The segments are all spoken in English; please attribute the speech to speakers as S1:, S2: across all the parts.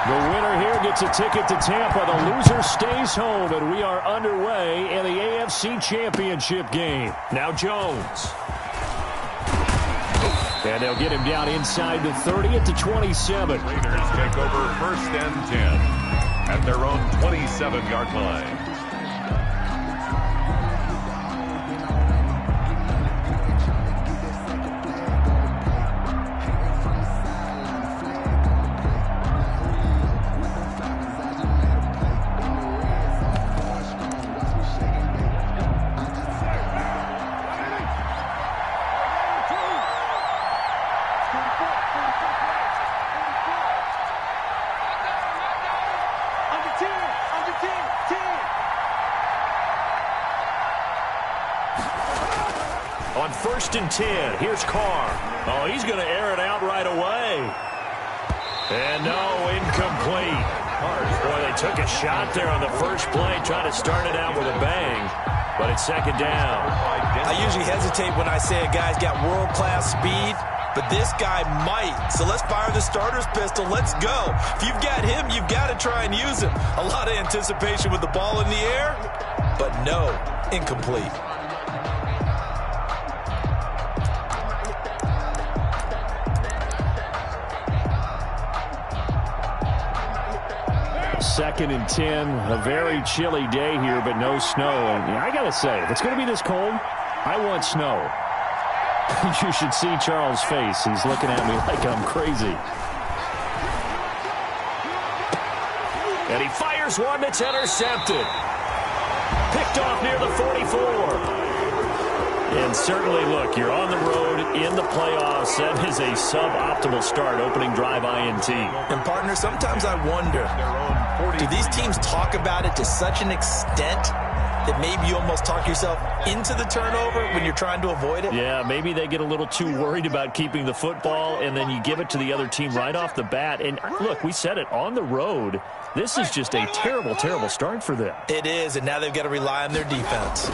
S1: The winner here gets a ticket to Tampa. The loser stays home, and we are underway in the AFC Championship game. Now Jones. And they'll get him down inside the 30 at the 27.
S2: Raiders take over 1st and 10 at their own 27-yard line.
S1: On 1st and 10, here's Carr. Oh, he's going to air it out right away. And no, incomplete. Boy, they took a shot there on the first play, trying to start it out with a bang, but it's 2nd down.
S3: I usually hesitate when I say a guy's got world-class speed, but this guy might. So let's fire the starter's pistol. Let's go. If you've got him, you've got to try and use him. A lot of anticipation with the ball in the air, but no, incomplete.
S1: Second and 10, a very chilly day here, but no snow. And I got to say, if it's going to be this cold, I want snow. You should see Charles' face. He's looking at me like I'm crazy. And he fires one that's intercepted. Picked off near the 44. And certainly, look, you're on the road in the playoffs. That is a suboptimal start, opening drive INT.
S3: And, partner, sometimes I wonder, do these teams talk about it to such an extent that maybe you almost talk yourself into the turnover when you're trying to avoid it?
S1: Yeah, maybe they get a little too worried about keeping the football, and then you give it to the other team right off the bat. And, look, we said it, on the road, this is just a terrible, terrible start for them.
S3: It is, and now they've got to rely on their defense.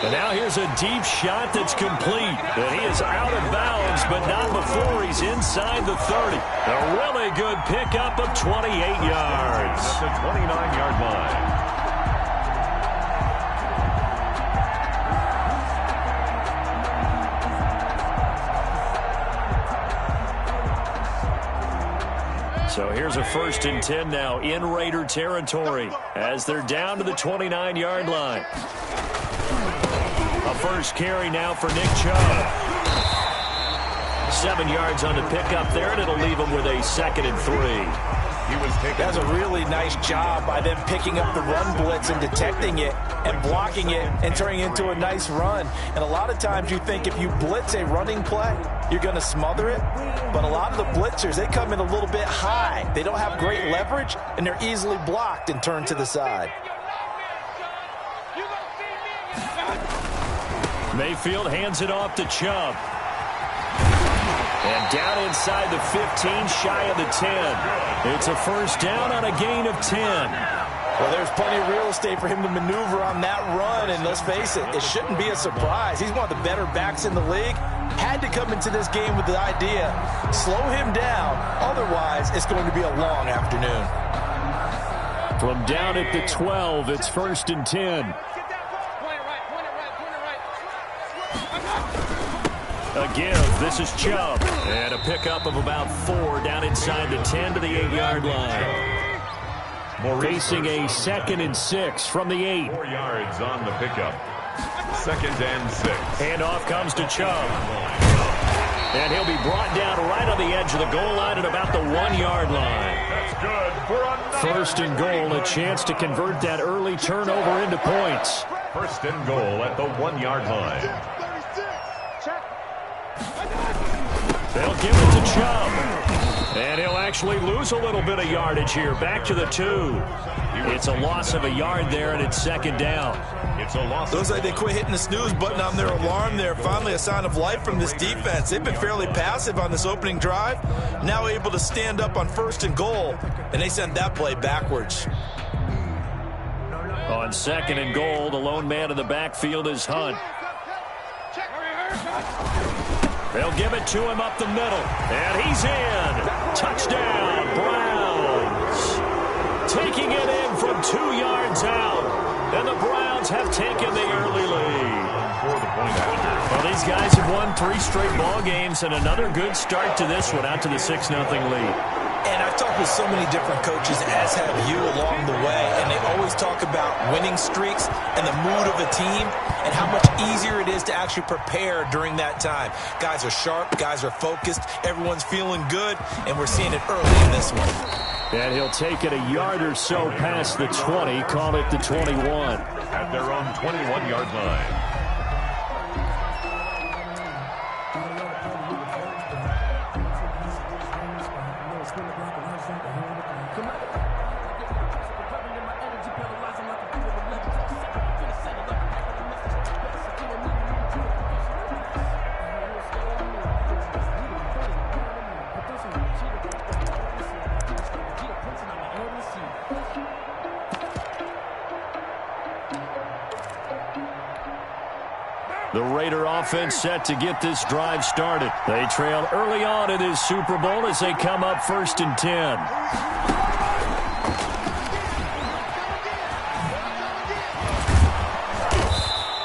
S1: And now here's a deep shot that's complete. And he is out of bounds, but not before he's inside the 30. A really good pickup of 28 yards.
S2: At the 29-yard line.
S1: So here's a 1st and 10 now in Raider territory as they're down to the 29-yard line. A first carry now for Nick Chubb. 7 yards on the pickup there, and it'll leave him with a 2nd and 3.
S3: That's a really nice job by them picking up the run blitz and detecting it and blocking it and turning it into a nice run. And a lot of times you think if you blitz a running play, you're going to smother it. But a lot of the blitzers, they come in a little bit high. They don't have great leverage, and they're easily blocked and turned to the side.
S1: Mayfield hands it off to Chubb. And down inside the 15, shy of the 10. It's a first down on a gain of 10.
S3: Well, there's plenty of real estate for him to maneuver on that run, and let's face it, it shouldn't be a surprise. He's one of the better backs in the league. Had to come into this game with the idea, slow him down, otherwise it's going to be a long afternoon.
S1: From down at the 12, it's 1st and 10. A give. This is Chubb. And a pickup of about 4 down inside the 10 to the 8-yard line. Facing a 2nd and 6 from the 8.
S2: 4 yards on the pickup. 2nd and 6.
S1: Handoff comes to Chubb. And he'll be brought down right on the edge of the goal line at about the 1-yard line.
S2: That's good for another
S1: 1st and goal, a chance to convert that early turnover into points.
S2: 1st and goal at the 1-yard line.
S1: They'll give it to Chubb. And he'll actually lose a little bit of yardage here. Back to the 2. It's a loss of a yard there, and it's 2nd down.
S2: It's a loss.
S3: Looks like they quit hitting the snooze button on their alarm there. Finally a sign of life from this defense. They've been fairly passive on this opening drive. Now able to stand up on 1st and goal, and they sent that play backwards.
S1: On 2nd and goal, the lone man in the backfield is Hunt. They'll give it to him up the middle. And he's in. Touchdown, Browns. Taking it in from 2 yards out. And the Browns have taken the early lead. Well, these guys have won 3 straight ball games and another good start to this one out to the 6-0 lead.
S3: And I've talked with so many different coaches, as have you, along the way, and they always talk about winning streaks and the mood of a team and how much easier it is to actually prepare during that time. Guys are sharp, guys are focused, everyone's feeling good, and we're seeing it early in this one.
S1: And he'll take it a yard or so past the 20, call it the 21.
S2: At their own 21-yard line.
S1: The Raider offense set to get this drive started. They trail early on in this Super Bowl as they come up 1st and 10.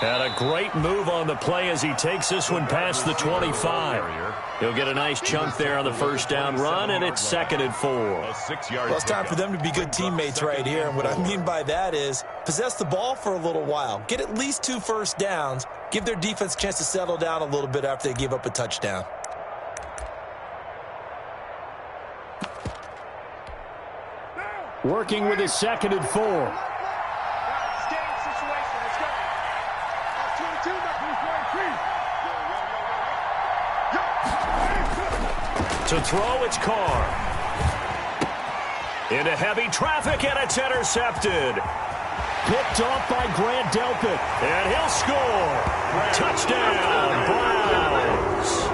S1: And a great move on the play as he takes this one past the 25. He'll get a nice chunk there on the first down run, and it's 2nd and 4.
S3: Well, it's time for them to be good teammates right here. And what I mean by that is possess the ball for a little while. Get at least 2 first downs. Give their defense a chance to settle down a little bit after they give up a touchdown.
S1: Working with his 2nd and 4. To throw, it's Carr. Into heavy traffic, and it's intercepted. Picked off by Grant Delpit. And he'll score. Touchdown, Browns.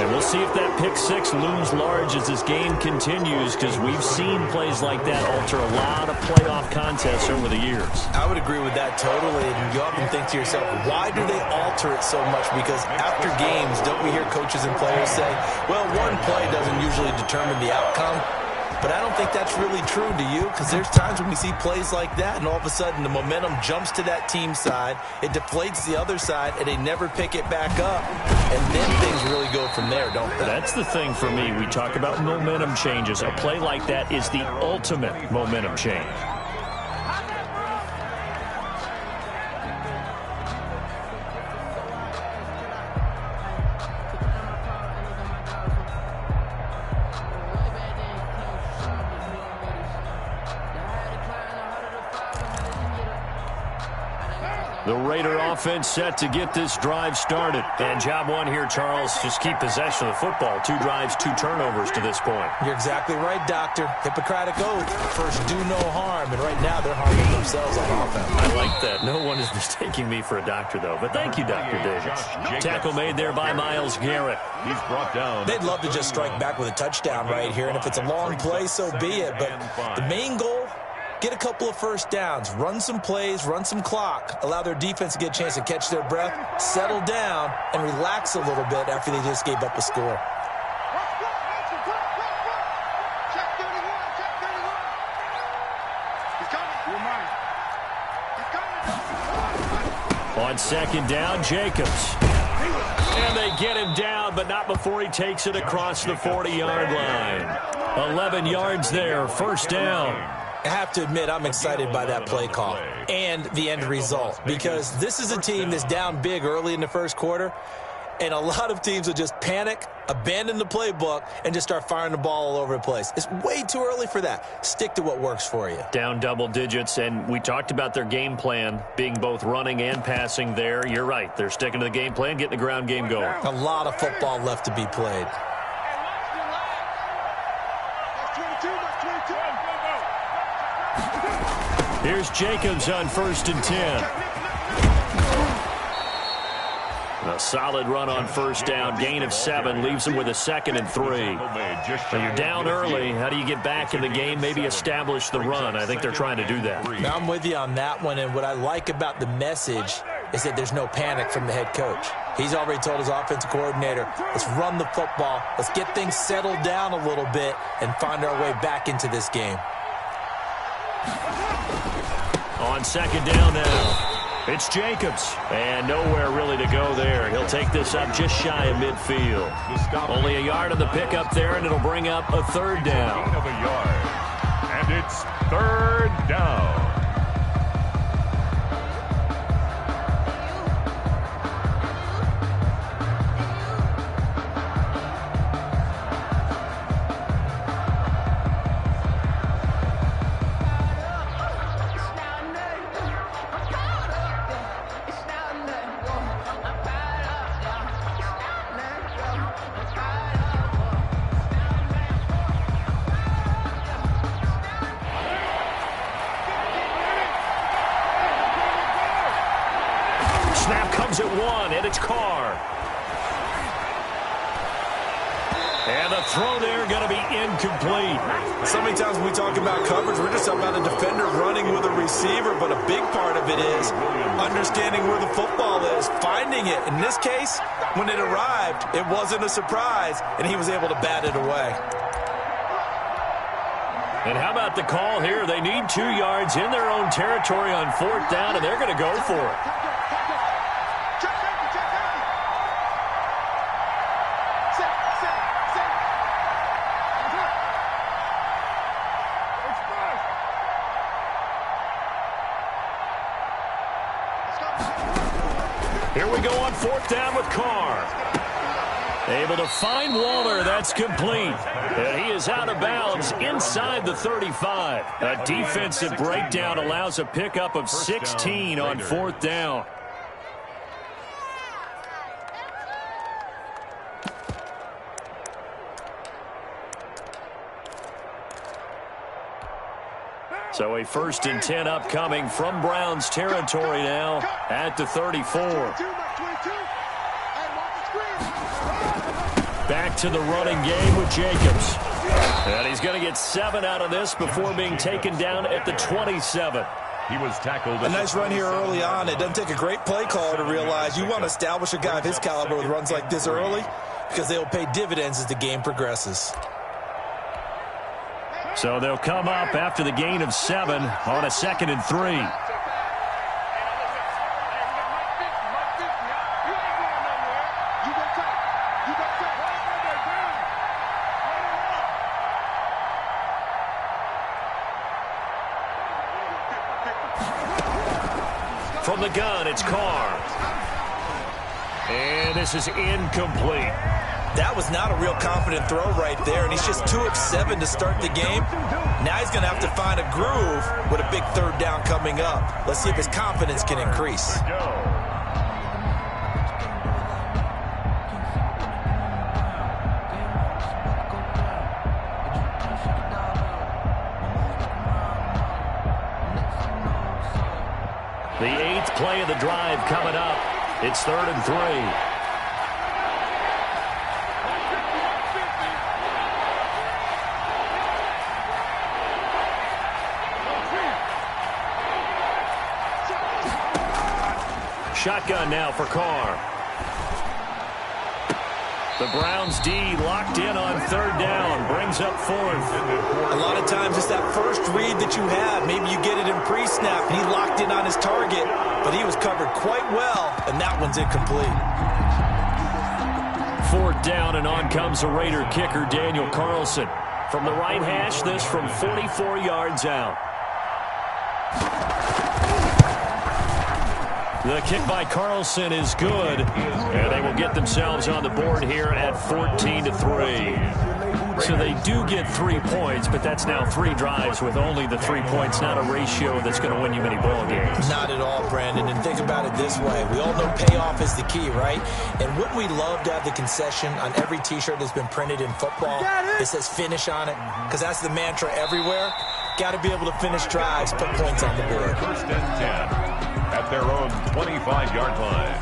S1: And we'll see if that pick 6 looms large as this game continues, because we've seen plays like that alter a lot of playoff contests over the years.
S3: I would agree with that totally. And you often think to yourself, why do they alter it so much? Because after games, don't we hear coaches and players say, well, one play doesn't usually determine the outcome? But I don't think that's really true, do you? Because there's times when we see plays like that, and all of a sudden the momentum jumps to that team side, it deflates the other side, and they never pick it back up. And then things really go from there, don't they?
S1: That's the thing for me. We talk about momentum changes. A play like that is the ultimate momentum change. The Raider offense set to get this drive started. And job one here, Charles, just keep possession of the football. 2 drives, 2 turnovers to this point.
S3: You're exactly right, Doctor. Hippocratic oath. First, do no harm. And right now, they're harming themselves on offense.
S1: I like that. No one is mistaking me for a doctor, though. But thank you, Dr. Davis. Tackle made there by Myles Garrett.
S2: He's brought down.
S3: They'd love to just strike back with a touchdown right here. And if it's a long play, so be it. But the main goal, get a couple of first downs, run some plays, run some clock, allow their defense to get a chance to catch their breath, settle down, and relax a little bit after they just gave up a score.
S1: On 2nd down, Jacobs. And they get him down, but not before he takes it across the 40-yard line. 11 yards there, first down.
S3: I have to admit, I'm excited by that play call and the end result, because this is a team that's down big early in the first quarter, and a lot of teams will just panic, abandon the playbook, and just start firing the ball all over the place. It's way too early for that. Stick to what works for you.
S1: Down double digits, and we talked about their game plan being both running and passing there. You're right. They're sticking to the game plan, getting the ground game going.
S3: A lot of football left to be played.
S1: Here's Jacobs on 1st and 10. A solid run on first down. Gain of 7 leaves them with a 2nd and 3. When you're down early, how do you get back in the game, maybe establish the run? I think they're trying to do that.
S3: I'm with you on that one, and what I like about the message is that there's no panic from the head coach. He's already told his offensive coordinator, let's run the football, let's get things settled down a little bit and find our way back into this game.
S1: On second down now, it's Jacobs. And nowhere really to go there. He'll take this up just shy of midfield. Only a yard on the pickup there, and it'll bring up a third down.
S2: Gain of a yard. And it's third down.
S1: Snap comes at one, and it's Carr. And the throw there going to be incomplete.
S3: So many times when we talk about coverage, we're just talking about a defender running with a receiver, but a big part of it is understanding where the football is, finding it. In this case, when it arrived, it wasn't a surprise, and he was able to bat it away.
S1: And how about the call here? They need 2 yards in their own territory on fourth down, and they're going to go for it. Here we go on fourth down with Carr. Able to find Waller. That's complete. And he is out of bounds inside the 35. A defensive breakdown allows a pickup of 16 on fourth down. So a 1st and 10 upcoming from Browns territory now at the 34. Back to the running game with Jacobs. And he's going to get 7 out of this before being taken down at the 27.
S2: He was tackled.
S3: A nice run here early on. It doesn't take a great play caller to realize you want to establish a guy of his caliber with runs like this early because they'll pay dividends as the game progresses.
S1: So they'll come up after the gain of 7 on a 2nd and 3. From the gun, it's Carr. And this is incomplete.
S3: That was not a real confident throw right there, and he's just 2 of 7 to start the game. Now he's going to have to find a groove with a big third down coming up. Let's see if his confidence can increase.
S1: The 8th play of the drive coming up. It's 3rd and 3. Shotgun now for Carr. The Browns D locked in on 3rd down. Brings up 4th.
S3: A lot of times it's that first read that you have. Maybe you get it in pre-snap and he locked in on his target, but he was covered quite well, and that one's incomplete.
S1: 4th down, and on comes the Raider kicker, Daniel Carlson. From the right hash, this from 44 yards out. The kick by Carlson is good, and they will get themselves on the board here at 14-3. So they do get 3 points, but that's now 3 drives with only the 3 points, not a ratio that's going to win you many ball games.
S3: Not at all, Brandon, and think about it this way. We all know payoff is the key, right? And wouldn't we love to have the concession on every T-shirt that's been printed in football? It says finish on it, because that's the mantra everywhere. Got to be able to finish drives, put points on the board.
S2: 1st and 10. At their own 25-yard line.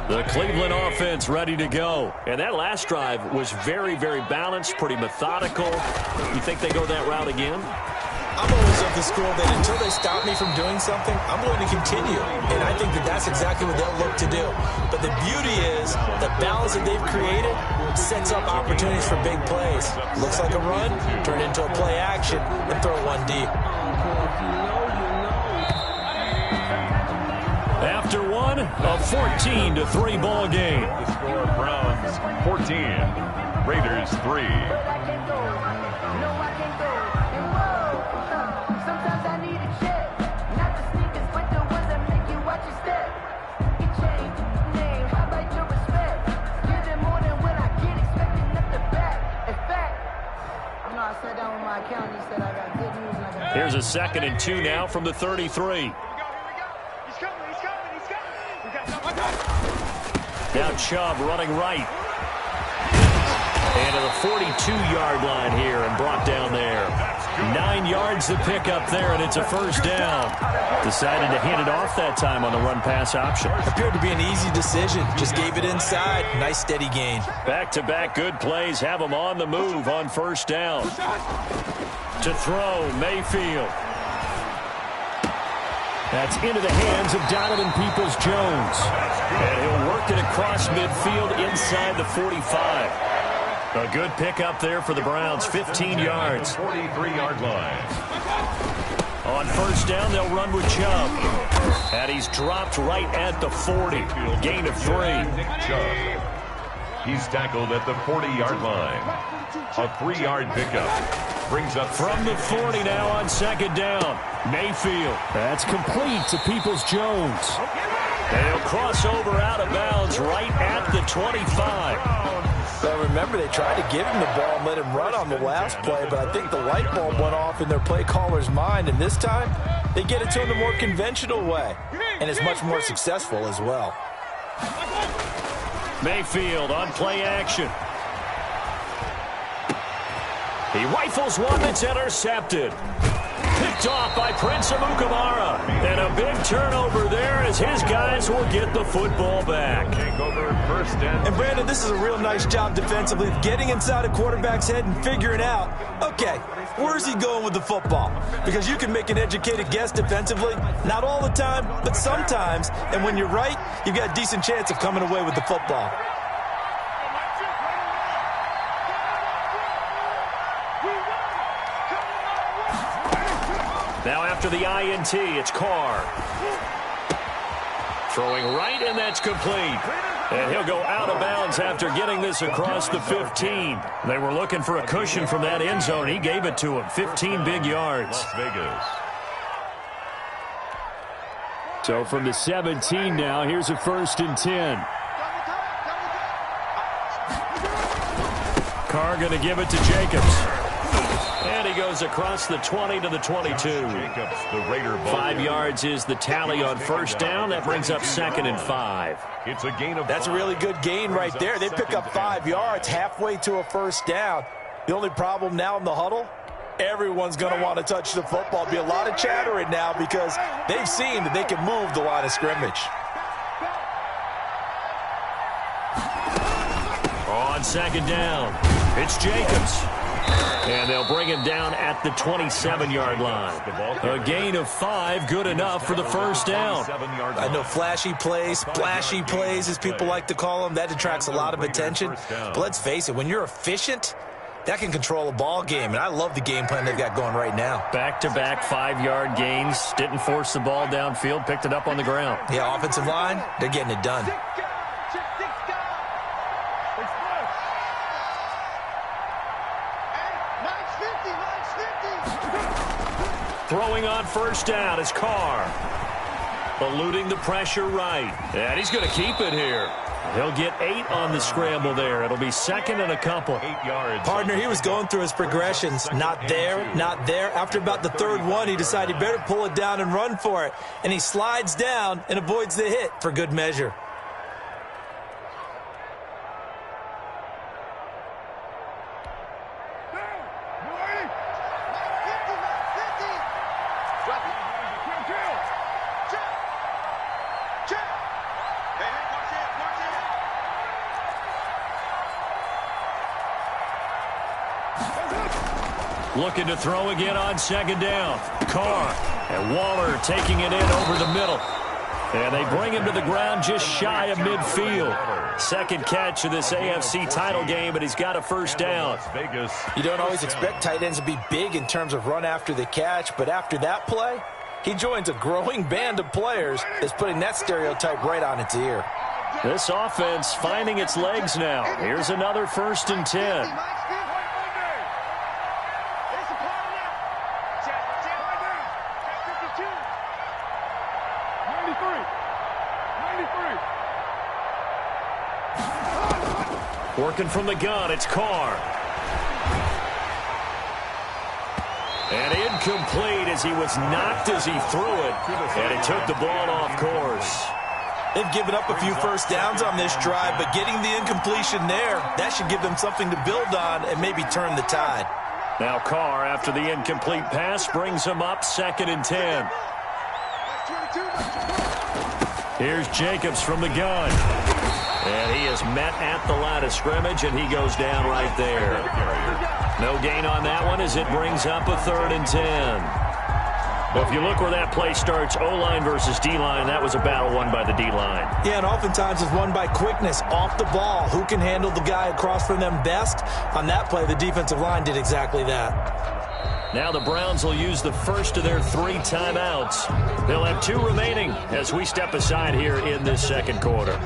S1: The Cleveland offense ready to go. And that last drive was very, very balanced, pretty methodical. You think they go that route again?
S3: I'm always of the school that until they stop me from doing something, I'm going to continue. And I think that that's exactly what they'll look to do. But the beauty is the balance that they've created sets up opportunities for big plays. Looks like a run, turn into a play action, and throw one deep.
S1: After one, a 14-3 ball game.
S2: The score, Browns 14, Raiders 3.
S1: Here's a 2nd and 2 now from the 33. Now Chubb running right. And to the 42-yard line here and brought down there. 9 yards to pick up there, and it's a first down. Decided to hand it off that time on the run-pass option.
S3: Appeared to be an easy decision. Just gave it inside. Nice steady gain.
S1: Back-to-back good plays have them on the move on first down. To throw, Mayfield. That's into the hands of Donovan Peoples-Jones. And he'll work it across midfield inside the 45. A good pickup there for the Browns, 15 yards.
S2: 43-yard line.
S1: On first down, they'll run with Chubb. And he's dropped right at the 40. Gain of 3.
S2: Nick Chubb. He's tackled at the 40-yard line. A 3-yard pickup. Brings up
S1: from the 40 now on second down. Mayfield. That's complete to Peoples-Jones. And he'll cross over out of bounds right at the 25.
S3: Well, remember, they tried to give him the ball and let him run on the last play, but I think the light bulb went off in their play caller's mind, and this time they get it to him the more conventional way, and it's much more successful as well.
S1: Mayfield on play action. He rifles one that's intercepted. Picked off by Prince Amukamara. And a big turnover there as his guys will get the football back.
S3: And Brandon, this is a real nice job defensively of getting inside a quarterback's head and figuring out, okay, where's he going with the football? Because you can make an educated guess defensively, not all the time, but sometimes. And when you're right, you've got a decent chance of coming away with the football.
S1: Now after the INT, it's Carr. Throwing right, and that's complete. And he'll go out of bounds after getting this across the 15. They were looking for a cushion from that end zone. He gave it to him. 15 big yards.
S2: Las Vegas.
S1: So from the 17 now, here's a 1st and 10. Carr going to give it to Jacobs. And he goes across the 20 to the 22.
S2: Jacobs, the Raider ball.
S1: 5 yards is the tally on first down. That brings up 2nd and 5.
S2: It's a gain of
S3: That's a really good gain right there. They pick up 5 yards halfway to a first down. The only problem now in the huddle, everyone's going to want to touch the football. Be a lot of chattering now because they've seen that they can move the line of scrimmage.
S1: On second down, it's Jacobs. And they'll bring him down at the 27-yard line. A gain of 5, good enough for the first down.
S3: I know flashy plays, splashy plays, as people like to call them, that attracts a lot of attention. But let's face it, when you're efficient, that can control a ball game. And I love the game plan they've got going right now.
S1: Back-to-back 5-yard gains. Didn't force the ball downfield, picked it up on the ground.
S3: Yeah, offensive line, they're getting it done.
S1: Throwing on first down is Carr. Eluding the pressure right. And he's going to keep it here. He'll get 8 on the scramble there. It'll be 2nd and a couple.
S2: 8 yards.
S3: Partner, he was going through his progressions. Not there, not there. After about the 3rd one, he decided he better pull it down and run for it. And he slides down and avoids the hit for good measure.
S1: Looking to throw again on second down. Carr and Waller taking it in over the middle. And they bring him to the ground just shy of midfield. Second catch of this AFC title game, but he's got a first down.
S3: You don't always expect tight ends to be big in terms of run after the catch, but after that play, he joins a growing band of players that's putting that stereotype right on its ear.
S1: This offense finding its legs now. Here's another 1st and 10. Working from the gun, it's Carr. And incomplete as he was knocked as he threw it. And he took the ball off course.
S3: They've given up a few first downs on this drive, but getting the incompletion there, that should give them something to build on and maybe turn the tide.
S1: Now Carr, after the incomplete pass, brings him up 2nd and 10. Here's Jacobs from the gun. And he is met at the line of scrimmage, and he goes down right there. No gain on that one as it brings up a 3rd and 10. Well, if you look where that play starts, O-line versus D-line, that was a battle won by the D-line.
S3: Yeah, and oftentimes it's won by quickness, off the ball. Who can handle the guy across from them best? On that play, the defensive line did exactly that.
S1: Now the Browns will use the first of their 3 timeouts. They'll have 2 remaining as we step aside here in this second quarter.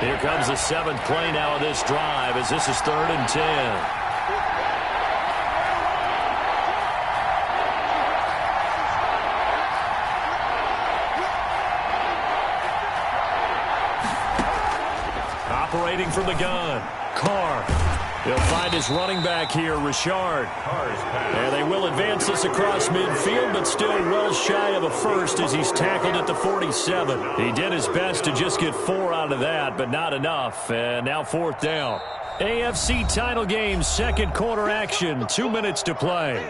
S1: Here comes the 7th play now of this drive as this is 3rd and 10. Operating from the gun, Carr. He'll find his running back here, Richard. And they will advance this across midfield, but still well shy of a first as he's tackled at the 47. He did his best to just get 4 out of that, but not enough. And now 4th down. AFC title game, second quarter action, 2 minutes to play.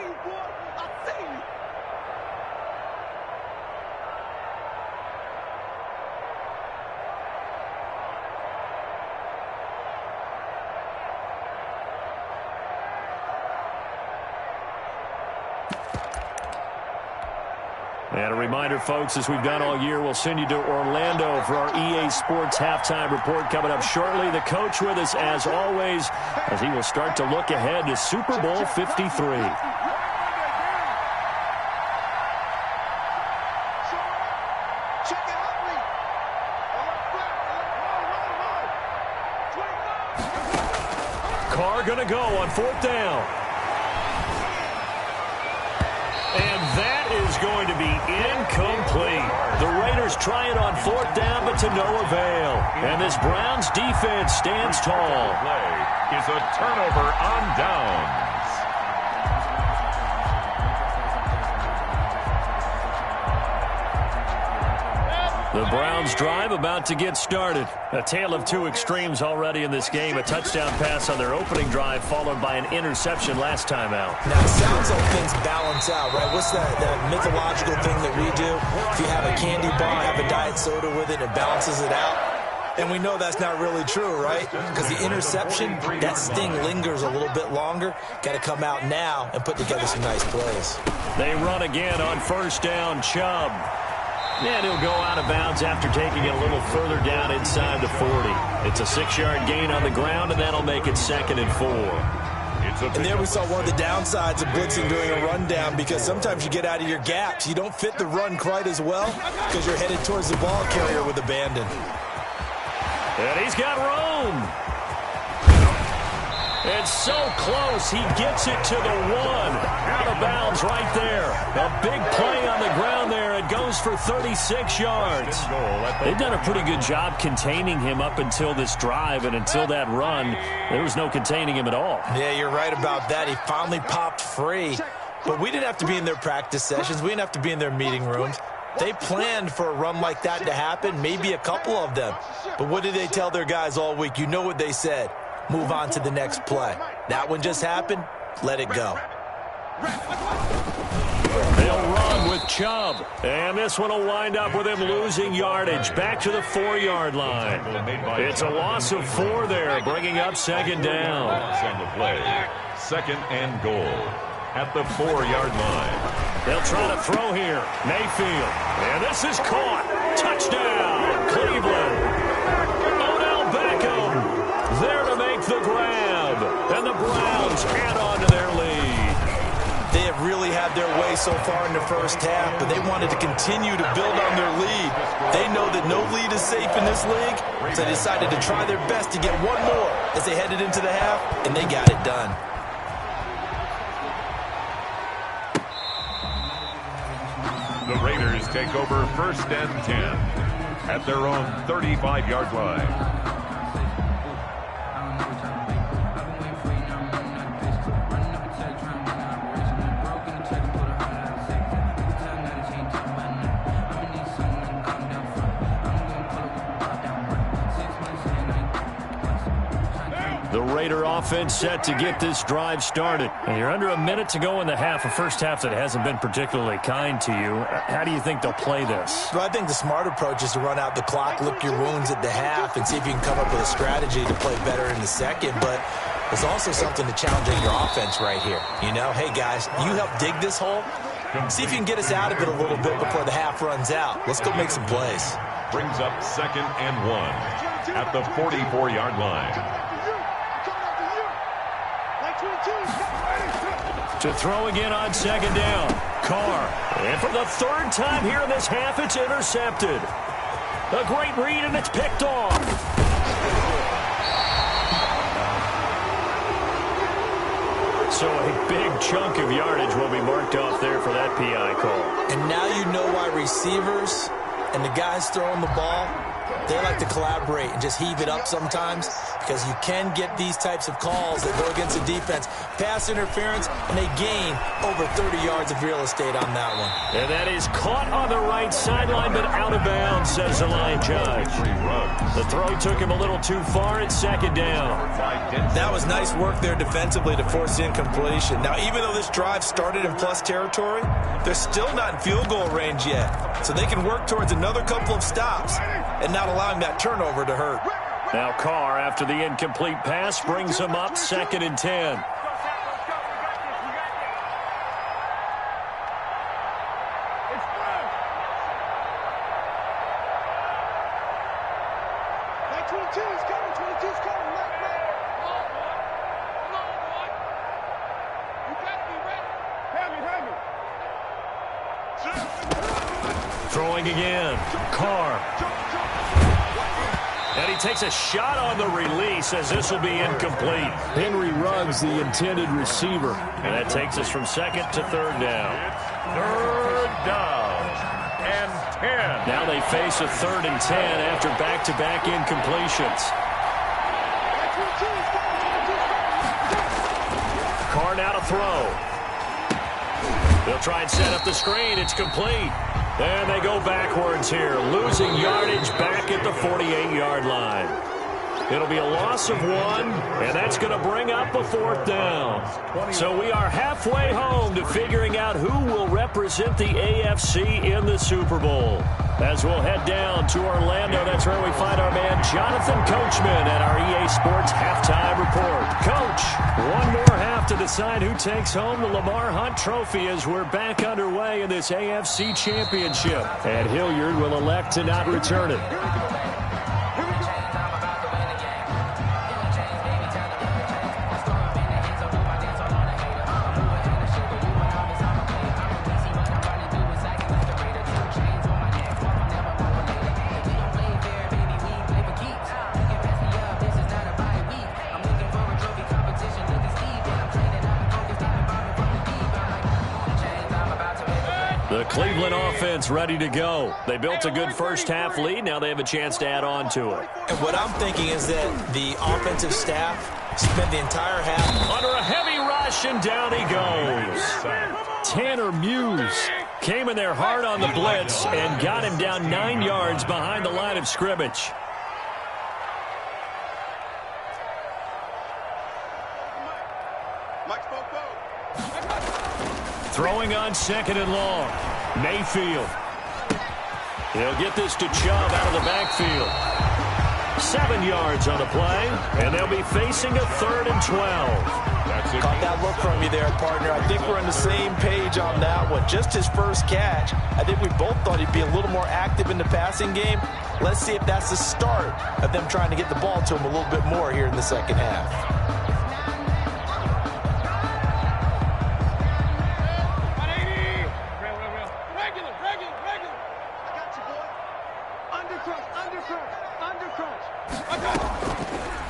S1: And a reminder, folks, as we've done all year, we'll send you to Orlando for our EA Sports halftime report coming up shortly. The coach with us, as always, as he will start to look ahead to Super Bowl 53. Carr going to go on 4th down. And that is going to be incomplete. The Raiders try it on 4th down, but to no avail. And this Browns defense stands tall.
S2: Play is a turnover on downs.
S1: The Browns drive about to get started. A tale of 2 extremes already in this game. A touchdown pass on their opening drive followed by an interception last time out.
S3: Now, it sounds like things balance out, right? What's that mythological thing that we do? If you have a candy bar, have a diet soda with it, it balances it out. And we know that's not really true, right? Because the interception, that sting lingers a little bit longer. Got to come out now and put together some nice plays.
S1: They run again on 1st down, Chubb. And he'll go out of bounds after taking it a little further down inside the 40. It's a 6-yard gain on the ground, and that'll make it 2nd and 4.
S3: And there we saw one of the downsides of blitzing during a rundown, because sometimes you get out of your gaps. You don't fit the run quite as well because you're headed towards the ball carrier with abandon.
S1: And he's got room. It's so close. He gets it to the 1. Out of bounds right there. A big play on the ground there. It goes for 36 yards. They've done a pretty good job containing him up until this drive, and until that run, there was no containing him at all.
S3: Yeah, you're right about that. He finally popped free. But we didn't have to be in their practice sessions. We didn't have to be in their meeting rooms. They planned for a run like that to happen, maybe a couple of them. But what did they tell their guys all week? You know what they said. Move on to the next play. That one just happened. let it go.
S1: They'll run with Chubb. And this one will wind up with him losing yardage. Back to the 4-yard line. It's a loss of 4 there, bringing up second down.
S2: On the play, second and goal at the 4-yard line.
S1: They'll try to throw here. Mayfield. And this is caught. Touchdown, Cleveland. Odell Beckham there to make the grab. And the Browns add on to their lead.
S3: They have really had their way so far in the first half, but they wanted to continue to build on their lead. They know that no lead is safe in this league, so they decided to try their best to get one more as they headed into the half, and they got it done.
S2: The Raiders take over first and 10 at their own 35-yard line.
S1: The Raider offense set to get this drive started. And you're under a minute to go in the half, a first half that hasn't been particularly kind to you. How do you think they'll play this?
S3: Well, I think the smart approach is to run out the clock, lick your wounds at the half, and see if you can come up with a strategy to play better in the second. But there's also something to challenging your offense right here. You know, hey, guys, you help dig this hole. See if you can get us out of it a little bit before the half runs out. Let's go make some plays.
S2: Brings up second and 1 at the 44-yard line.
S1: To throw again on second down. Carr. And for the 3rd time here in this half, it's intercepted. A great read, and it's picked off. So a big chunk of yardage will be marked off there for that PI call.
S3: And now you know why receivers and the guys throwing the ball, they like to collaborate and just heave it up sometimes, because you can get these types of calls that go against the defense. Pass interference, and they gain over 30 yards of real estate on that one.
S1: And that is caught on the right sideline, but out of bounds, says the line judge. The throw took him a little too far at second down.
S3: That was nice work there defensively to force the incompletion. Now, even though this drive started in plus territory, they're still not in field goal range yet. So they can work towards another couple of stops and not allowing that turnover to hurt.
S1: Now Carr, after the incomplete pass, brings him up second and 10. Throwing again. Carr. And he takes a shot on the release as this will be incomplete. Henry Ruggs, the intended receiver. And that takes us from second to third down.
S2: Third down and 10.
S1: Now they face a 3rd and 10 after back-to-back incompletions. Carr now to throw. They'll try and set up the screen. It's complete. And they go backwards here, losing yardage back at the 48-yard line. It'll be a loss of 1, and that's going to bring up a 4th down. So we are halfway home to figuring out who will represent the AFC in the Super Bowl. As we'll head down to Orlando, that's where we find our man Jonathan Coachman at our EA Sports Halftime Report. Coach, one more half to decide who takes home the Lamar Hunt Trophy as we're back underway in this AFC Championship. And Hilliard will elect to not return it. The Cleveland offense ready to go. They built a good first half lead. Now they have a chance to add on to it.
S3: And what I'm thinking is that the offensive staff spent the entire half
S1: under a heavy rush, and down he goes. Tanner Muse came in there hard on the blitz and got him down 9 yards behind the line of scrimmage.
S4: Mike,
S1: Throwing on second and long. Mayfield. He'll get this to Chubb out of the backfield. 7 yards on the play, and they'll be facing a 3rd and 12.
S3: Caught that look from you there, partner. I think we're on the same page on that one. Just his first catch. I think we both thought he'd be a little more active in the passing game. Let's see if that's the start of them trying to get the ball to him a little bit more here in the second half.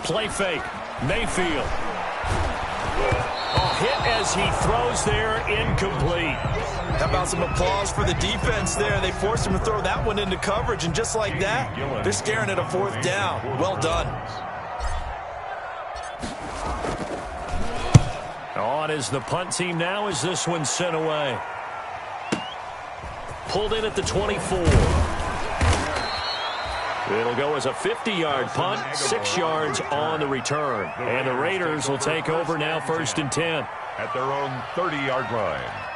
S1: Play fake. Mayfield. Hit as he throws there, incomplete.
S3: How about some applause for the defense there? They forced him to throw that one into coverage, and just like that, they're staring at a 4th down. Well done.
S1: On is the punt team now as this one's sent away. Pulled in at the 24. It'll go as a 50-yard punt, 6 yards on the return. And the Raiders will take over now 1st and 10.
S2: At their own 30-yard line.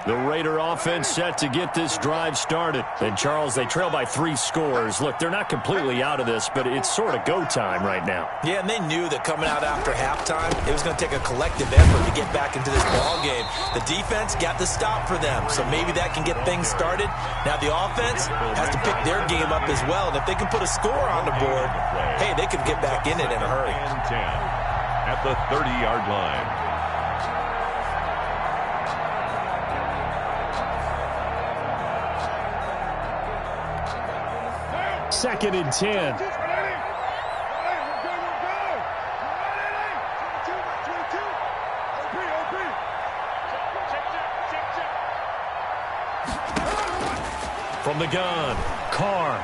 S1: The Raider offense set to get this drive started. And, Charles, they trail by 3 scores. Look, they're not completely out of this, but it's sort of go time right now.
S3: Yeah, and they knew that coming out after halftime, it was going to take a collective effort to get back into this ball game. The defense got the stop for them, so maybe that can get things started. Now the offense has to pick their game up as well, and if they can put a score on the board, hey, they could get back in it in a hurry.
S2: And 10 at the 30-yard line.
S1: Second and 10. From the gun, Carr.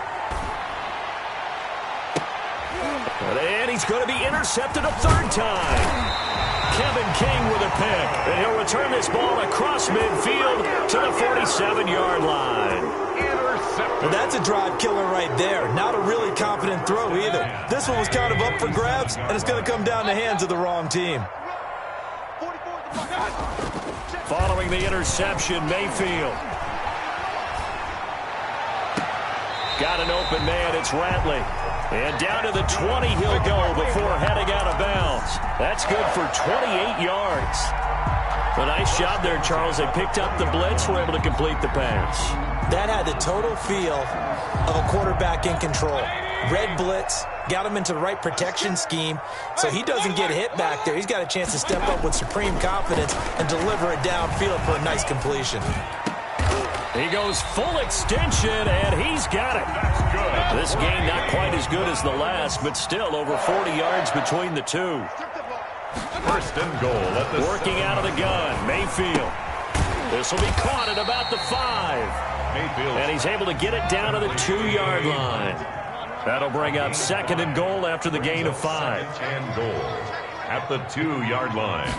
S1: And he's going to be intercepted a 3rd time. Kevin King with a pick. And he'll return this ball across midfield to the 47-yard line.
S3: Well, that's a drive killer right there. Not a really confident throw either. This one was kind of up for grabs, and it's going to come down the hands of the wrong team.
S1: Following the interception, Mayfield. Got an open man, it's Ratley. And down to the 20 he'll go before heading out of bounds. That's good for 28 yards. A nice job there, Charles. They picked up the blitz, were able to complete the pass.
S3: That had the total feel of a quarterback in control. Red blitz, got him into the right protection scheme, so he doesn't get hit back there. He's got a chance to step up with supreme confidence and deliver it downfield for a nice completion.
S1: He goes full extension, and he's got it. This game not quite as good as the last, but still over 40 yards between the two.
S2: 1st and goal at the
S1: working out of the gun, Mayfield. This will be caught at about the 5.
S2: Mayfield.
S1: And he's able to get it down to the 2-yard line. That'll bring up 2nd and goal after the gain of 5.
S2: 2nd and goal at the 2-yard line.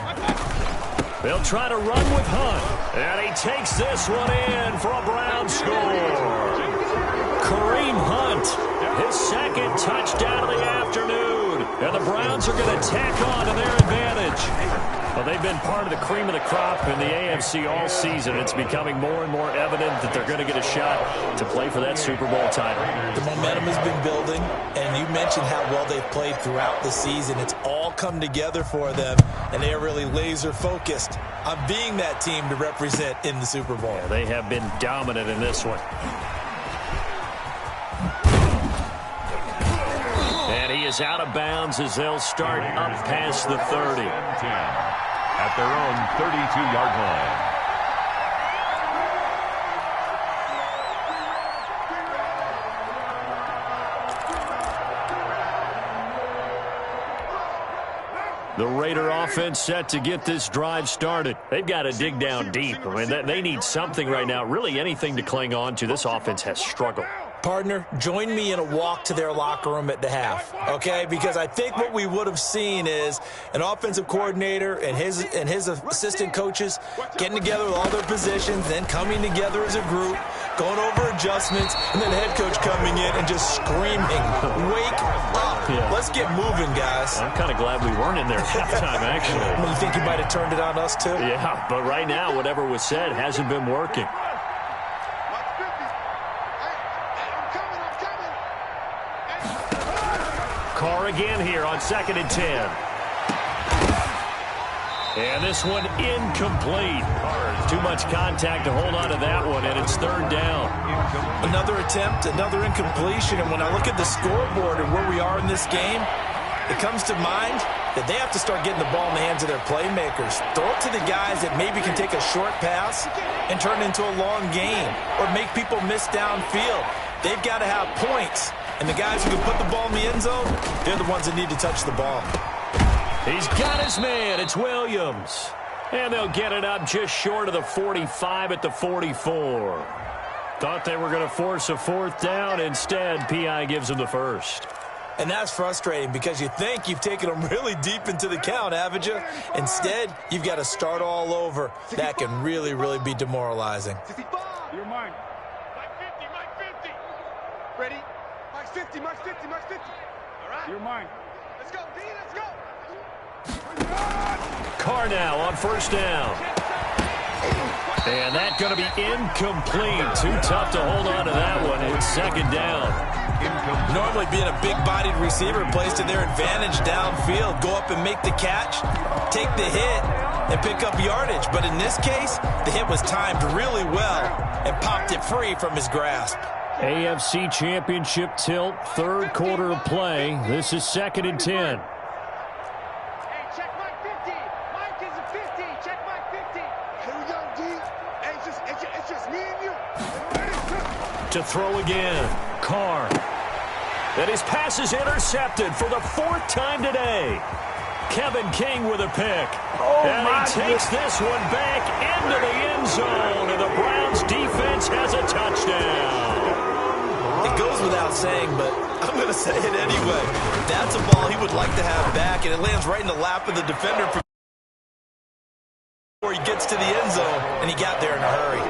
S1: They'll try to run with Hunt. And he takes this one in for a Brown score. Kareem Hunt, his 2nd touchdown of the afternoon. And the Browns are going to tack on to their advantage. Well, they've been part of the cream of the crop in the AFC all season. It's becoming more and more evident that they're going to get a shot to play for that Super Bowl title.
S3: The momentum has been building, and you mentioned how well they've played throughout the season. It's all come together for them, and they are really laser-focused on being that team to represent in the Super Bowl.
S1: Yeah, they have been dominant in this one. And he is out of bounds as they'll start up past the 30.
S2: At their own 32-yard line.
S1: The Raider offense set to get this drive started. They've got to dig down deep. I mean, they need something right now, really anything to cling on to. This offense has struggled.
S3: Partner, join me in a walk to their locker room at the half, okay? Because I think what we would have seen is an offensive coordinator and his assistant coaches getting together with all their positions, then coming together as a group, going over adjustments, and then the head coach coming in and just screaming, "Wake up!"
S1: Yeah.
S3: Let's get moving, guys.
S1: I'm kind of glad we weren't in there at halftime, actually.
S3: You think you might have turned it on us, too?
S1: Yeah, but right now, whatever was said hasn't been working. Carr again here on 2nd and 10. And this one incomplete. Too much contact to hold on to that one, and it's 3rd down.
S3: Another attempt, another incompletion, and when I look at the scoreboard and where we are in this game, it comes to mind that they have to start getting the ball in the hands of their playmakers. Throw it to the guys that maybe can take a short pass and turn it into a long gain or make people miss downfield. They've got to have points, and the guys who can put the ball in the end zone, they're the ones that need to touch the ball.
S1: He's got his man. It's Williams. And they'll get it up just short of the 45 at the 44. Thought they were going to force a 4th down. Instead, P.I. gives them the first.
S3: And that's frustrating because you think you've taken them really deep into the count, haven't you? Instead, you've got to start all over. That can really, really be demoralizing.
S4: You're mine. Mike 50, Mike 50. Ready? Mike 50, Mike 50, Mike 50. All right. You're mine. Let's go, D, let's go.
S1: Carr now on 1st down. And that's going to be incomplete. Too tough to hold on to that one. It's 2nd down.
S3: Normally being a big-bodied receiver plays to their advantage downfield. Go up and make the catch, take the hit, and pick up yardage. But in this case, the hit was timed really well and popped it free from his grasp.
S1: AFC Championship tilt, 3rd quarter of play. This is 2nd and 10. To throw again. Carr. And his pass is intercepted for the 4th time today. Kevin King with a pick. And he takes this one back into the end zone. And the Browns defense has a touchdown.
S3: It goes without saying, but I'm going to say it anyway. That's a ball he would like to have back, and it lands right in the lap of the defender before he gets to the end zone, and he got there in a hurry.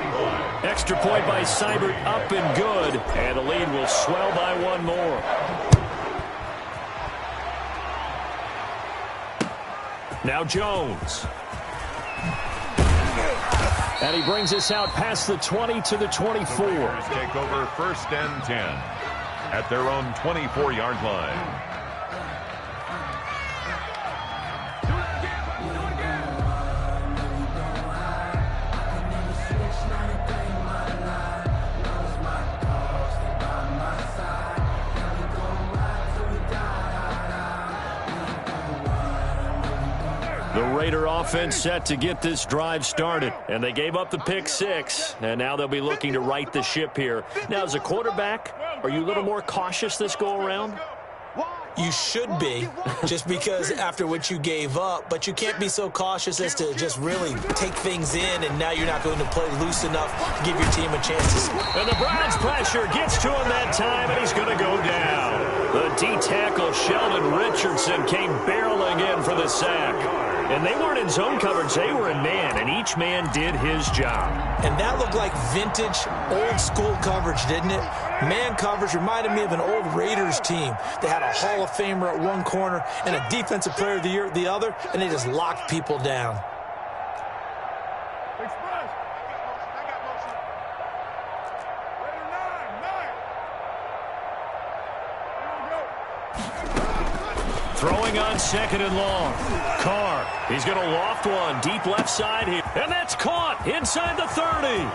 S1: Extra point by Seibert, up and good. And the lead will swell by 1 more. Now Jones. And he brings us out past the 20 to the 24.
S2: Take over 1st and 10 at their own 24-yard line.
S1: The Raider offense set to get this drive started, and they gave up the pick 6, and now they'll be looking to right the ship here. Now, as a quarterback, are you a little more cautious this go-around?
S3: You should be, just because after what you gave up, but you can't be so cautious as to just really take things in, and now you're not going to play loose enough to give your team a chance to score.
S1: And the Browns pressure gets to him that time, and he's going to go down. The D-tackle Sheldon Richardson came barreling in for the sack. And they weren't in zone coverage, they were in man, and each man did his job.
S3: And that looked like vintage, old-school coverage, didn't it? Man coverage reminded me of an old Raiders team. They had a Hall of Famer at one corner and a Defensive Player of the Year at the other, and they just locked people down.
S1: Throwing on 2nd and long. Carr, he's going to loft one deep left side here. And that's caught inside the 30.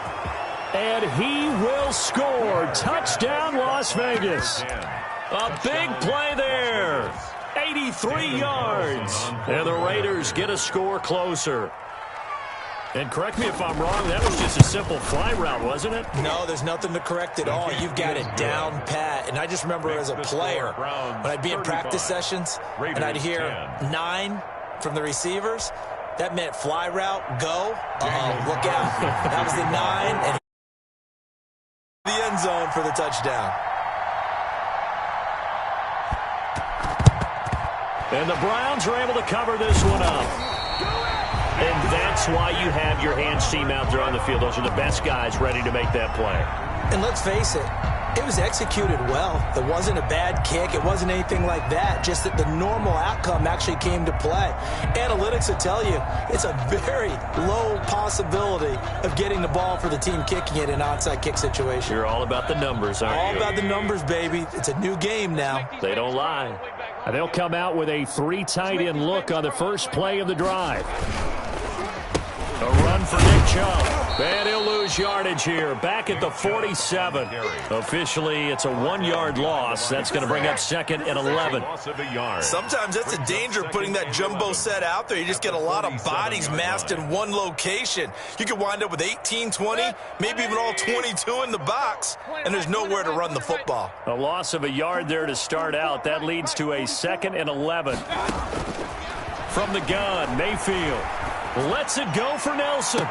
S1: And he will score. Touchdown, Las Vegas. A big play there. 83 yards. And the Raiders get a score closer. And correct me if I'm wrong, that was just a simple fly route, wasn't it?
S3: No, there's nothing to correct at all. You've got it down pat. And I just remember as a player, when I'd be in practice sessions, and I'd hear 9 from the receivers, that meant fly route, go. Uh-oh, look out. That was the 9, and the end zone for the touchdown.
S1: And the Browns are able to cover this one up. And that's why you have your hands team out there on the field. Those are the best guys ready to make that play.
S3: And let's face it, It was executed well. It wasn't a bad kick. It wasn't anything like that. Just that the normal outcome actually came to play. Analytics will tell you it's a very low possibility of getting the ball for the team kicking it in an onside kick situation.
S1: You're all about the numbers, aren't you?
S3: All about the numbers, baby. It's a new game now.
S1: They don't lie. And they'll come out with a 3 tight end look on the first play of the drive. A run for Nick Chubb. And he'll lose yardage here. Back at the 47. Officially, it's a 1-yard loss. That's going to bring up 2nd and 11.
S3: Sometimes that's a danger putting that jumbo set out there. You just get a lot of bodies massed in one location. You could wind up with 18, 20, maybe even all 22 in the box, and there's nowhere to run the football.
S1: A loss of a yard there to start out. That leads to a 2nd and 11. From the gun, Mayfield lets it go for Nelson.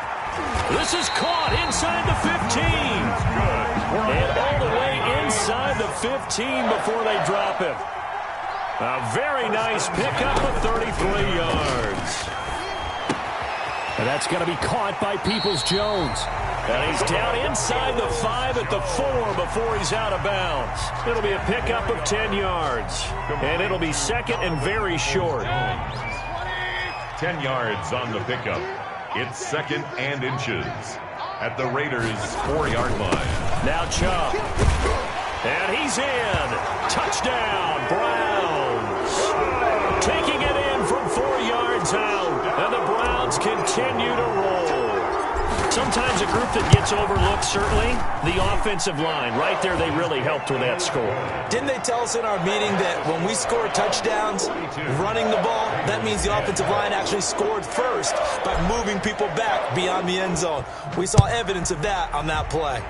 S1: This is caught inside the 15. And all the way inside the 15 before they drop him. A very nice pickup of 33 yards. And that's going to be caught by Peoples-Jones. And he's down inside the 5 at the 4 before he's out of bounds. It'll be a pickup of 10 yards. And it'll be 2nd and very short.
S2: 10 yards on the pickup. It's 2nd and inches at the Raiders' 4-yard line.
S1: Now Chubb. And he's in. Touchdown, Browns. Taking it in from 4 yards out. And the Browns continue to roll. Sometimes a group that gets overlooked, certainly, the offensive line. Right there, they really helped with that score.
S3: Didn't they tell us in our meeting that when we score touchdowns, running the ball, that means the offensive line actually scored first by moving people back beyond the end zone? We saw evidence of that on that play.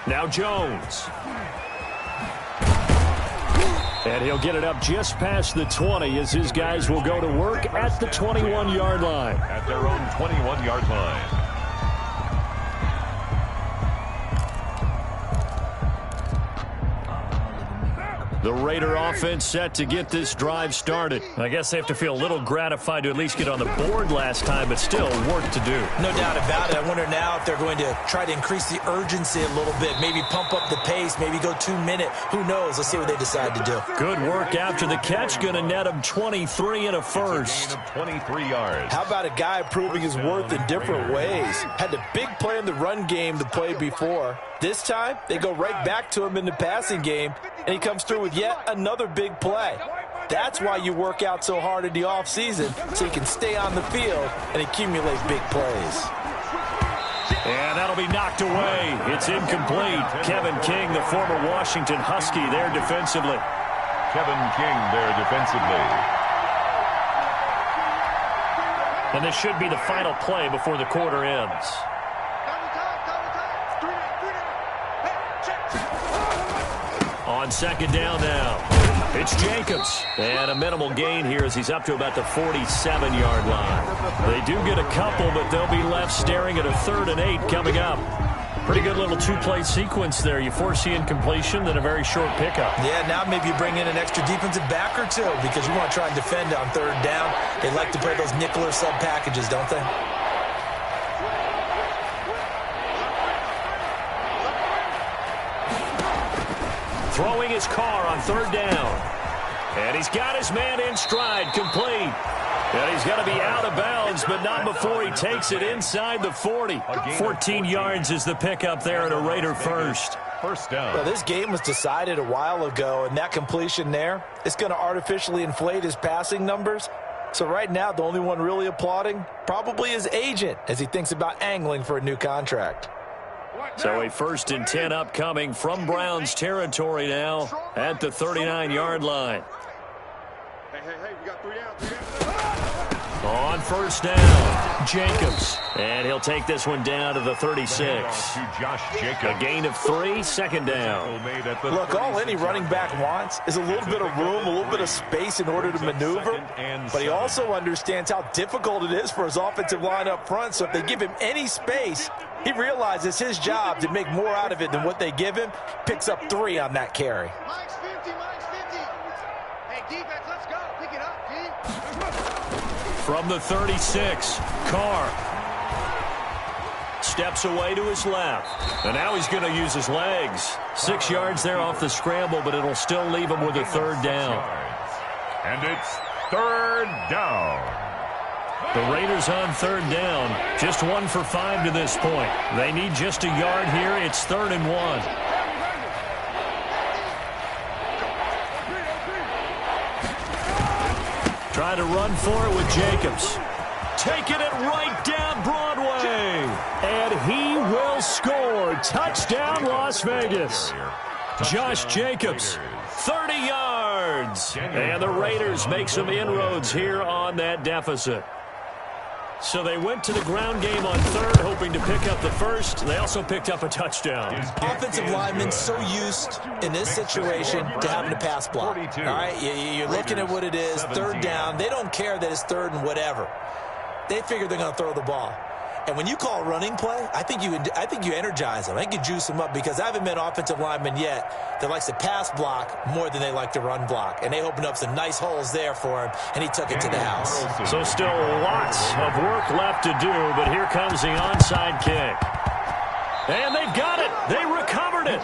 S1: Now Jones. And he'll get it up just past the 20 as his guys will go to work at the 21-yard line.
S2: At their own 21-yard line.
S1: The Raider offense set to get this drive started. I guess they have to feel a little gratified to at least get on the board last time, but still work to do.
S3: No doubt about it. I wonder now if they're going to try to increase the urgency a little bit, maybe pump up the pace, maybe go 2-minute. Who knows? Let's see what they decide to do.
S1: Good work after the catch. Going to net him 23 and a first.
S2: 23 yards.
S3: How about a guy proving his worth in different ways? Had the big play in the run game the play before. This time, they go right back to him in the passing game, and he comes through with yet another big play. That's why you work out so hard in the offseason, so you can stay on the field and accumulate big plays.
S1: And that'll be knocked away. It's incomplete. Kevin King, the former Washington Husky, there defensively.
S2: Kevin King there defensively.
S1: And this should be the final play before the quarter ends. On 2nd down now, it's Jacobs. And a minimal gain here as he's up to about the 47-yard line. They do get a couple, but they'll be left staring at a 3rd and 8 coming up. Pretty good little 2-play sequence there. You foresee incompletion, then a very short pickup.
S3: Yeah, now maybe you bring in an extra defensive back or two because you want to try and defend on 3rd down. They like to play those nickel or sub packages, don't they?
S1: Throwing his car on 3rd down. And he's got his man in stride, complete. And he's going to be out of bounds, but not before he takes it inside the 40. 14 yards is the pickup there at a Raider first.
S2: First down.
S3: Well, this game was decided a while ago, and that completion there, it's going to artificially inflate his passing numbers. So right now, the only one really applauding probably his agent as he thinks about angling for a new contract.
S1: So a 1st and 10 upcoming from Browns territory now at the 39-yard line.
S4: Hey, we got 3 down.
S1: On 1st down, Jacobs. And he'll take this one down to the 36.
S2: To Josh Jacobs.
S1: A gain of 3, 2nd down.
S3: Look, all any running back wants is a little bit of room, a little bit of space in order to maneuver. But he also understands how difficult it is for his offensive line up front. So if they give him any space, he realizes his job to make more out of it than what they give him. Picks up 3 on that carry.
S4: Mike's 50. Hey, defense, let's go. Pick it up, D.
S1: From the 36, Carr. steps away to his left. And now he's going to use his legs. 6 yards there off the scramble, but it'll still leave him with a third down.
S2: And it's third down.
S1: The Raiders on third down. Just 1 for 5 to this point. They need just a yard here. It's 3rd and 1. Try to run for it with Jacobs. Taking it right down Broadway. And he will score. Touchdown, Las Vegas. Josh Jacobs, 30 yards. And the Raiders make some inroads here on that deficit. So they went to the ground game on third, hoping to pick up the first. They also picked up a touchdown.
S3: Offensive linemen so used in this situation to having to pass block. All right, you're looking at what it is, third down. They don't care that it's third and whatever. They figure they're going to throw the ball. And when you call running play, I think you energize them. I think you juice them up because I haven't met an offensive lineman yet that likes to pass block more than they like to run block. And they opened up some nice holes there for him, and he took it to the house.
S1: So still lots of work left to do, but here comes the onside kick. And they've got it. They recovered it.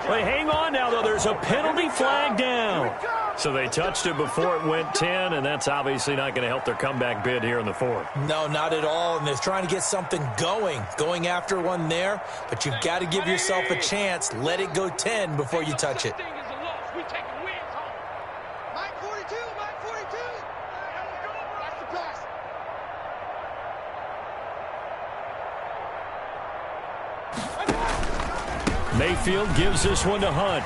S1: They hang on now, though. There's a penalty flag down. So they touched it before it went 10, and that's obviously not going to help their comeback bid here in the fourth.
S3: No, not at all, and they're trying to get something going after one there, but you've got to give yourself a chance. Let it go 10 before you touch it.
S1: Mayfield gives this one to Hunt.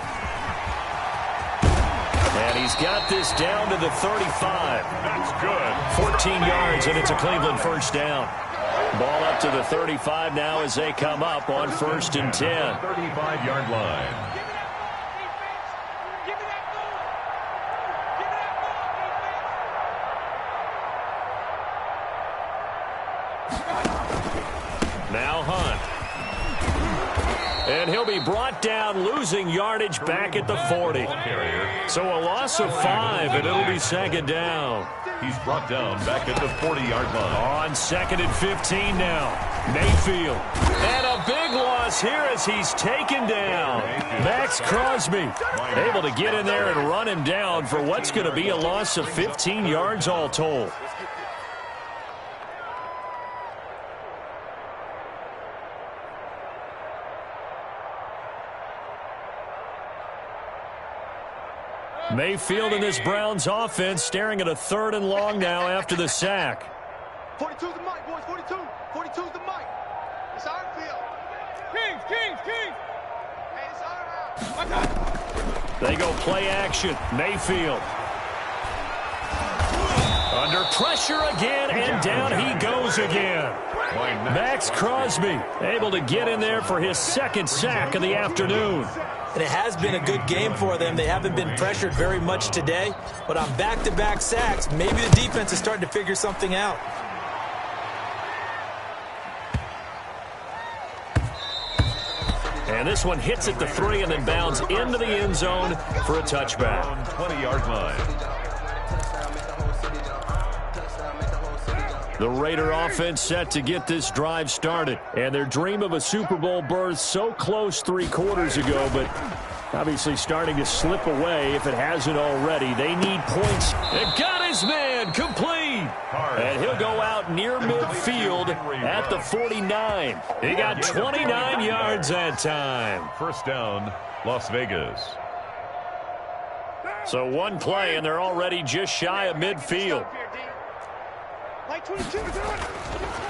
S1: And he's got this down to the 35.
S2: That's good.
S1: 14 yards, and it's a Cleveland first down. Ball up to the 35 now as they come up on 1st and 10.
S2: 35-yard line.
S1: Now Hunt. And he'll be brought down, losing yardage back at the 40. So a loss of 5, and it'll be 2nd down.
S2: He's brought down back at the 40-yard line.
S1: On 2nd and 15 now. Mayfield. And a big loss here as he's taken down. Max Crosby able to get in there and run him down for what's going to be a loss of 15 yards all told. Mayfield in this Browns offense staring at a 3rd and long now after the sack.
S4: 42's the mic, boys. 42. 42's the mic. It's our field. Kings. Hey, it's our house.
S1: They go play action. Mayfield. Under pressure again, and down he goes again. Max Crosby able to get in there for his 2nd sack of the afternoon.
S3: And it has been a good game for them. They haven't been pressured very much today. But on back-to-back sacks, maybe the defense is starting to figure something out.
S1: And this one hits at the 3 and then bounds into the end zone for a touchback.
S2: 20-yard line.
S1: The Raider offense set to get this drive started. And their dream of a Super Bowl berth so close 3 quarters ago, but obviously starting to slip away if it hasn't already. They need points. And got his man complete. And he'll go out near midfield at the 49. He got 29 yards that time.
S2: First down, Las Vegas.
S1: So one play, and they're already just shy of midfield.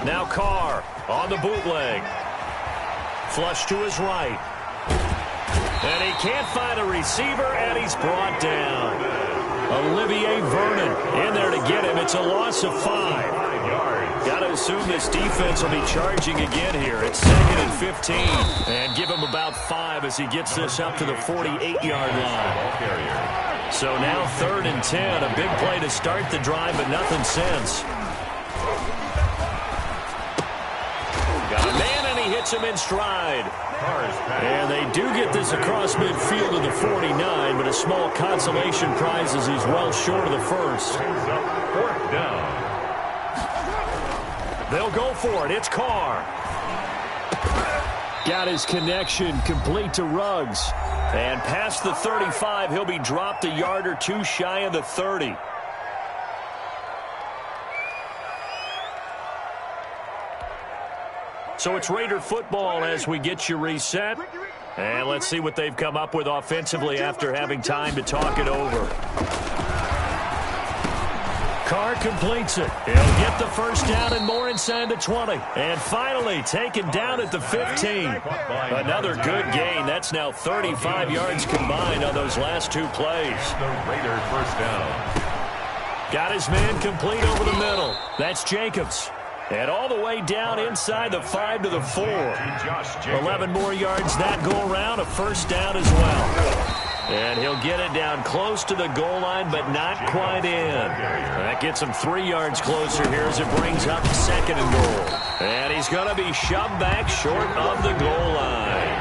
S1: Now Carr on the bootleg. Flush to his right. And he can't find a receiver, and he's brought down. Olivier Vernon in there to get him. It's a loss of 5. Got to assume this defense will be charging again here. It's 2nd and 15. And give him about 5 as he gets this up to the 48-yard line. So now 3rd and 10. A big play to start the drive, but nothing since. Got a man, and he hits him in stride. And they do get this across midfield to the 49, but a small consolation prize as he's well short of the first.
S2: 4th down.
S1: They'll go for it. It's Carr. Got his connection complete to Ruggs. And past the 35, he'll be dropped a yard or two shy of the 30. So it's Raider football as we get you reset. And let's see what they've come up with offensively after having time to talk it over. Carr completes it. He'll get the first down and more inside the 20. And finally taken down at the 15. Another good gain. That's now 35 yards combined on those last two plays.
S2: The Raider first down.
S1: Got his man complete over the middle. That's Jacobs. And all the way down inside the 5 to the 4. 11 more yards that go around. A first down as well. And he'll get it down close to the goal line, but not quite in. That gets him 3 yards closer here as it brings up second and goal. And he's going to be shoved back short of the goal line.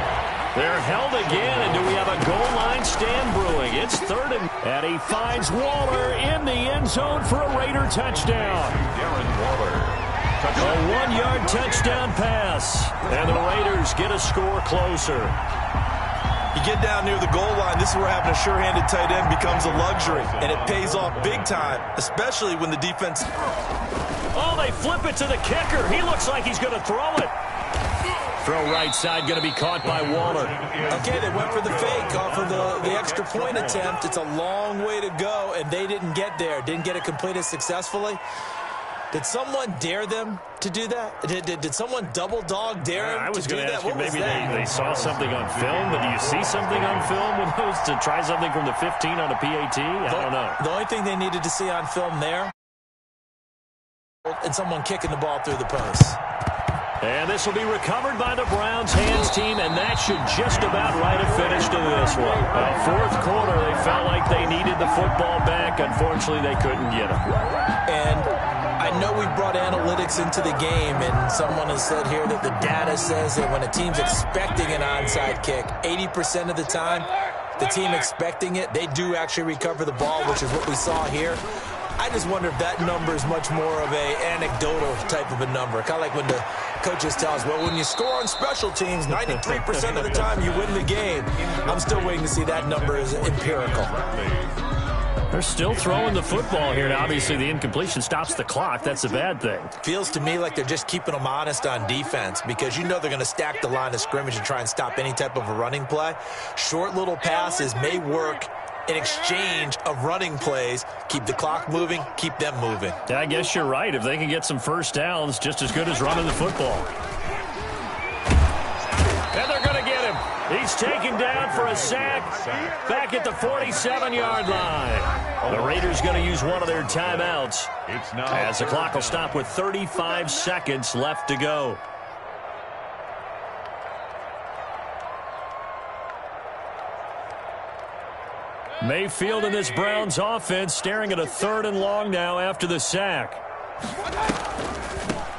S1: They're held again, and do we have a goal line stand brewing? It's third and he finds Waller in the end zone for a Raider touchdown.
S2: Darren Waller.
S1: A 1-yard touchdown pass, and the Raiders get a score closer.
S3: You get down near the goal line, this is where having a sure-handed tight end becomes a luxury, and it pays off big time, especially when the defense...
S1: Oh, they flip it to the kicker. He looks like he's going to throw it. Throw right side, going to be caught by Waller.
S3: Okay, they went for the fake off of the extra point attempt. It's a long way to go, and they didn't get there. Didn't get it completed successfully. Did someone dare them to do that? Did someone double dog dare them to do that?
S1: I was going to ask you, maybe they saw something on film, but do you see something on film with those to try something from the 15 on a PAT? I don't know.
S3: The only thing they needed to see on film there, and someone kicking the ball through the post.
S1: And this will be recovered by the Browns hands team, and that should just about write a finish to this one. Fourth quarter, they felt like they needed the football back. Unfortunately, they couldn't get it.
S3: And I know we brought analytics into the game, and someone has said here that the data says that when a team's expecting an onside kick, 80% of the time, the team expecting it, they do actually recover the ball, which is what we saw here. I just wonder if that number is much more of a anecdotal type of a number. Kind of like when the coaches tell us, well, when you score on special teams, 93% of the time you win the game. I'm still waiting to see that number is empirical.
S1: They're still throwing the football here. And obviously, the incompletion stops the clock. That's a bad thing.
S3: Feels to me like they're just keeping them honest on defense because you know they're going to stack the line of scrimmage and try and stop any type of a running play. Short little passes may work in exchange of running plays. Keep the clock moving, keep them moving.
S1: Yeah, I guess you're right. If they can get some first downs, just as good as running the football. And they're going to get him. He's taken down for a sack back at the 47-yard line. The Raiders going to use one of their timeouts as the clock will stop with 35 seconds left to go. Mayfield in this Browns offense staring at a 3rd and long now after the sack.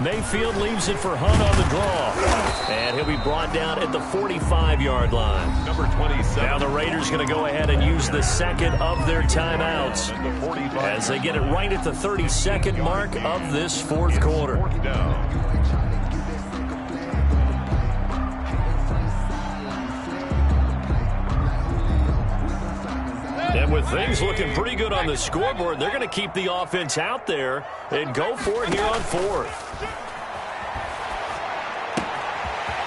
S1: Mayfield leaves it for Hunt on the draw. And he'll be brought down at the 45-yard line.
S2: Number 27.
S1: Now the Raiders going to go ahead and use the second of their timeouts as they get it right at the 32nd mark of this fourth quarter. And with things looking pretty good on the scoreboard, they're going to keep the offense out there and go for it here on 4th.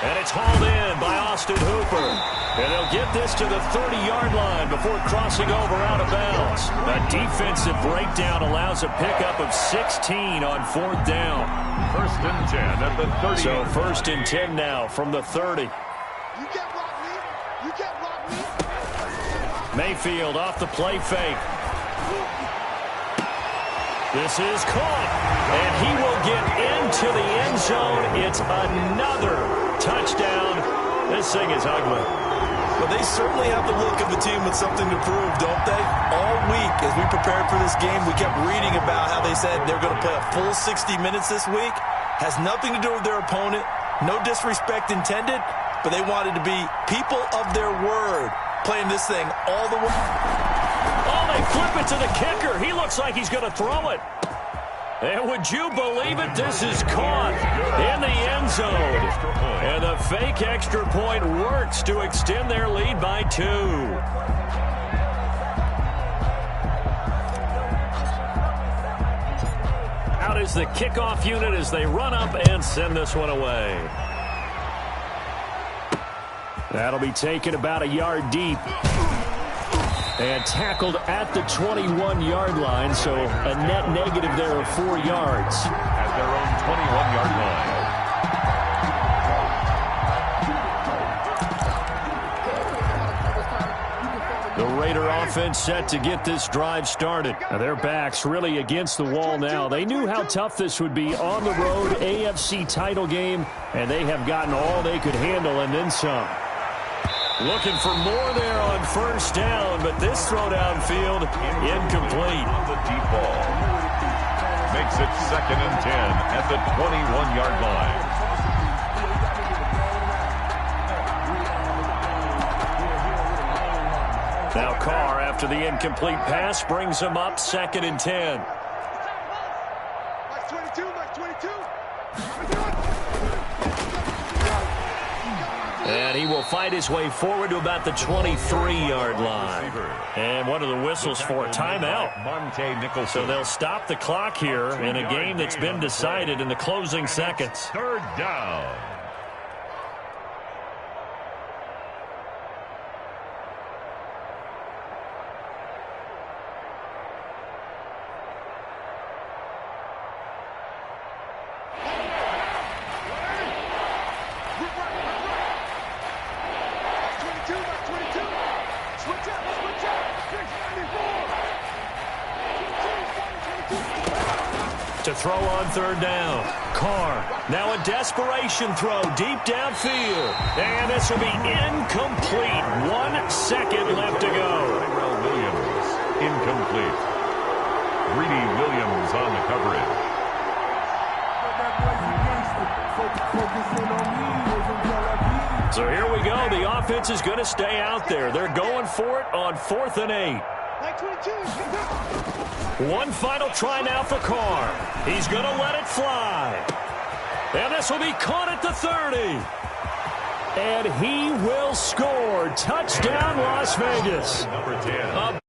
S1: And it's hauled in by Austin Hooper. And they'll get this to the 30-yard line before crossing over out of bounds. A defensive breakdown allows a pickup of 16 on 4th down.
S2: 1st and 10 at the 30.
S1: So 1st and 10 now from the 30.
S4: You can't rock me. You can't rock me.
S1: Mayfield off the play fake. This is caught, and he will get into the end zone. It's another touchdown. This thing is ugly.
S3: Well, they certainly have the look of a team with something to prove, don't they? All week, as we prepared for this game, we kept reading about how they said they're going to play a full 60 minutes this week. Has nothing to do with their opponent. No disrespect intended, but they wanted to be people of their word, playing this thing all the way.
S1: Oh, they flip it to the kicker. He looks like he's going to throw it. And would you believe it? This is caught in the end zone. And the fake extra point works to extend their lead by 2. Out is the kickoff unit as they run up and send this one away. That'll be taken about a yard deep. And tackled at the 21-yard line, so a net negative there of 4 yards.
S2: At their own 21-yard line.
S1: The Raider offense set to get this drive started. Now their backs really against the wall now. They knew how tough this would be on the road, AFC title game, and they have gotten all they could handle and then some. Looking for more there on first down, but this throw downfield incomplete.
S2: On the deep ball. Makes it 2nd and 10 at the 21-yard line.
S1: Now Carr, after the incomplete pass, brings him up 2nd and 10.
S4: Mike 22, Mike 22.
S1: And he will fight his way forward to about the 23-yard line. And what are the whistles for? Timeout. So they'll stop the clock here in a game that's been decided in the closing seconds.
S2: 3rd down.
S1: To throw on 3rd down. Carr, now a desperation throw deep downfield. And this will be incomplete. 1 second left to go.
S2: Williams, incomplete. Greedy Williams on the coverage.
S1: So here we go. The offense is going to stay out there. They're going for it on 4th and 8. One final try now for Carr. He's going to let it fly. And this will be caught at the 30. And he will score. Touchdown, Las Vegas.
S2: Number 10.